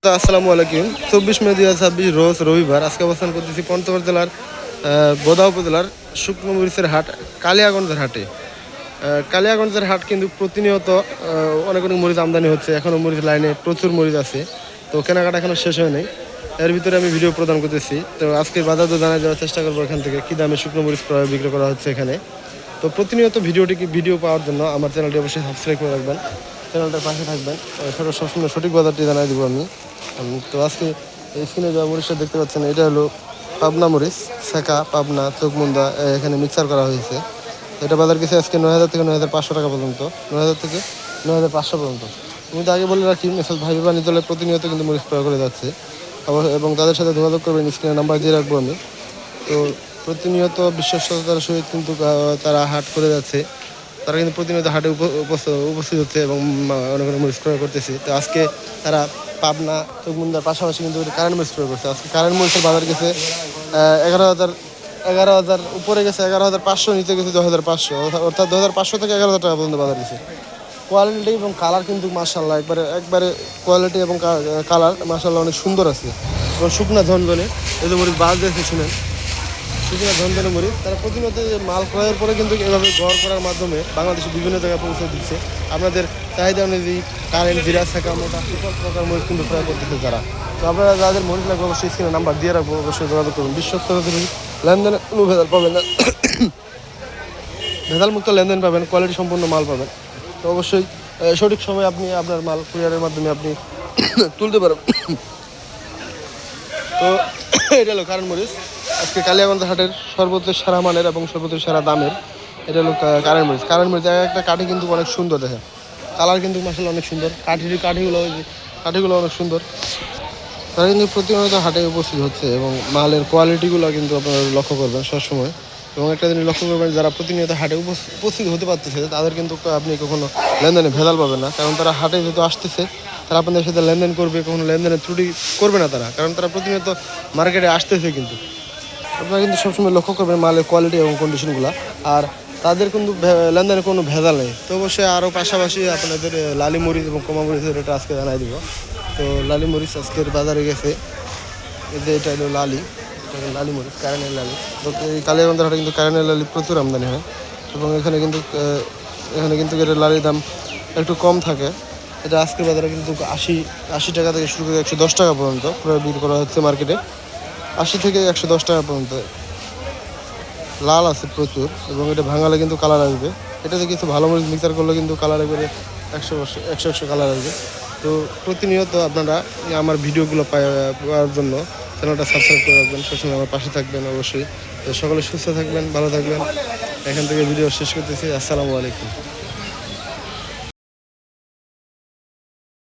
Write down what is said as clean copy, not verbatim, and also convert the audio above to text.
আসসালামু আলাইকুম। 24 মে 2026 রোজ রবিবার। আজকে অবস্থান করতেছি পঞ্চগড় জেলার বোদা উপজেলার শুকনো মরিচের হাট কালিয়াগঞ্জের হাটে। কালিয়াগঞ্জের হাট কিন্তু প্রতিনিয়ত অনেক অনেক মরিচ আমদানি হচ্ছে। এখনও মরিচ লাইনে প্রচুর মরিচ আছে, তো কেনাকাটা এখনও শেষ হয় নাই। এর ভিতরে আমি ভিডিও প্রদান করতেছি। তো আজকে বাজার দর জানায় যাওয়ার চেষ্টা করবো এখান থেকে কী দামে শুকনো মরিচ ক্রয় বিক্রি করা হচ্ছে এখানে। তো প্রতিনিয়ত ভিডিও পাওয়ার জন্য আমার চ্যানেলটি অবশ্যই সাবস্ক্রাইব করে রাখবেন, চ্যানেলটার পাশে থাকবেন। সেটা সবসময় সঠিক বাজারটি জানাই দেবো আমি। তো আজকে এই স্ক্রিনে যা মরিচটা দেখতে পাচ্ছেন, এটা হলো পাবনা মরিচ, সেকা পাবনা চোখমুন্দা এখানে মিক্সার করা হয়েছে। এটা বাজার গেছে আজকে 9,000 থেকে 9,500 টাকা পর্যন্ত, 9,000 থেকে 9,500 পর্যন্ত। তুমি তো আগে বলে রাখি, মেসেজ ভাই বাণী দলে প্রতিনিয়ত কিন্তু মরিচ ক্রয় করে যাচ্ছে এবং তাদের সাথে যোগাযোগ করবেন, স্ক্রিনে নাম্বার দিয়ে রাখবো আমি। তো প্রতিনিয়ত বিশ্বস্ততার সহিত কিন্তু তারা হাট করে যাচ্ছে। তারা কিন্তু প্রতিনিয়ত হাটে উপস্থিত হচ্ছে এবং অনেক অনেক মরিচ ক্রয় করতেছে। তো আজকে তারা পাবনা চোখমুন্দার পাশাপাশি কিন্তু কারেন্ট মরিচ ক্রয় করছে। আজকে কারেন্ট মরিচের বাজার গেছে 11,000 উপরে গেছে, 11,500, নিচে গেছে 10,500, অর্থাৎ 2,500 থেকে 11,000 টাকা পর্যন্ত বাজার গেছে। কোয়ালিটি এবং কালার কিন্তু মাশাআল্লাহ একবারে কোয়ালিটি এবং কালার মাশাআল্লাহ অনেক সুন্দর আছে এবং শুকনা ঝনঝনে। এই যে মরিচ বাজ দিয়েছে শুনেন, শুকনা ঝনঝনে মরিচ। তারা প্রতিনিয়ত মাল ক্রয়ের পরে কিন্তু এভাবে গড় করার মাধ্যমে বাংলাদেশের বিভিন্ন জায়গায় পৌঁছে দিচ্ছে। আপনাদের চাহিদা অনুযায়ী কারেন্ট, জিরা, শেখা, মোটা সকল প্রকার মরিচ কিন্তু ক্রয় করতেছে তারা। তো আপনারা যাদের মরিচ লাগবে অবশ্যই স্ক্রিনে নাম্বার দিয়ে রাখবো, অবশ্যই যোগাযোগ করুন। বিশ্বস্ততা লেনদেনে কোনো ভেজাল পাবেন না, ভেজালমুক্ত লেনদেন পাবেন, কোয়ালিটি সম্পূর্ণ মাল পাবেন। তো অবশ্যই সঠিক সময়ে আপনি আপনার মাল কুরিয়ারের মাধ্যমে আপনি তুলতে পারবেন। তো এটা হলো কারেন্ট মরিচ। আজকে কালিয়াগঞ্জ হাটের সর্বোচ্চ সেরা মানের এবং সর্বোচ্চ সেরা দামের এটা হলো কারেন্ট মরিচ। কারেন্ট মরিচ একটা কাঠি কিন্তু অনেক সুন্দর, দেখে কালার কিন্তু মাসাল্লাহ অনেক সুন্দর। কাঠিগুলো অনেক সুন্দর। তারা কিন্তু প্রতিনিয়ত হাটে উপস্থিত হচ্ছে এবং মালের কোয়ালিটিগুলো কিন্তু আপনারা লক্ষ্য করবেন সবসময়। এবং একটা জিনিস লক্ষ্য করবেন, যারা প্রতিনিয়ত হাটে উপস্থিত হতে পারতেছে তাদের কিন্তু আপনি কখনো লেনদেনে ভেজাল পাবেন না। কারণ তারা হাটে যেহেতু আসতেছে, তারা আপনাদের সাথে লেনদেন করবে, কখনো লেনদেনের ত্রুটি করবে না তারা, কারণ তারা প্রতিনিয়ত মার্কেটে আসতেছে। কিন্তু আপনারা কিন্তু সবসময় লক্ষ্য করবেন মালের কোয়ালিটি এবং কন্ডিশনগুলো, আর তাদের কিন্তু লেনদেনের কোনো ভেজাল নেই। তো অবশ্যই আরও পাশাপাশি আপনাদের লালি মরিচ এবং কমা মরিচের রেটটা আজকে জানাই দিব। তো লালি মরিচ আজকের বাজারে গেছে, এই যে এটা হলো লালি, লালি মরিচ, কারেন্টের লালি। তো এই কালিয়াগঞ্জের হাটে কিন্তু কারেন্টের লালি প্রচুর আমদানি হয় এবং এখানে কিন্তু এটার লালির দাম একটু কম থাকে। এটা আজকের বাজারে কিন্তু 80 টাকা থেকে শুরু করে 110 টাকা পর্যন্ত বিক্রি করা হচ্ছে মার্কেটে। 80 থেকে 110 টাকা পর্যন্ত। লাল আছে প্রচুর এবং এটা ভাঙালে কিন্তু কালার আসবে। এটাতে কিছু ভালো মরিচ মিক্সার করলে কিন্তু কালার একবারে 100 কালার আসবে। তো প্রতিনিয়ত আপনারা আমার ভিডিওগুলো পাওয়ার জন্য চ্যানেলটা সাবস্ক্রাইব করে রাখবেন, সবসময় আমার পাশে থাকবেন অবশ্যই। তো সকলে সুস্থ থাকবেন, ভালো থাকবেন। এখান থেকে ভিডিও শেষ করতেছি। আসসালামু আলাইকুম।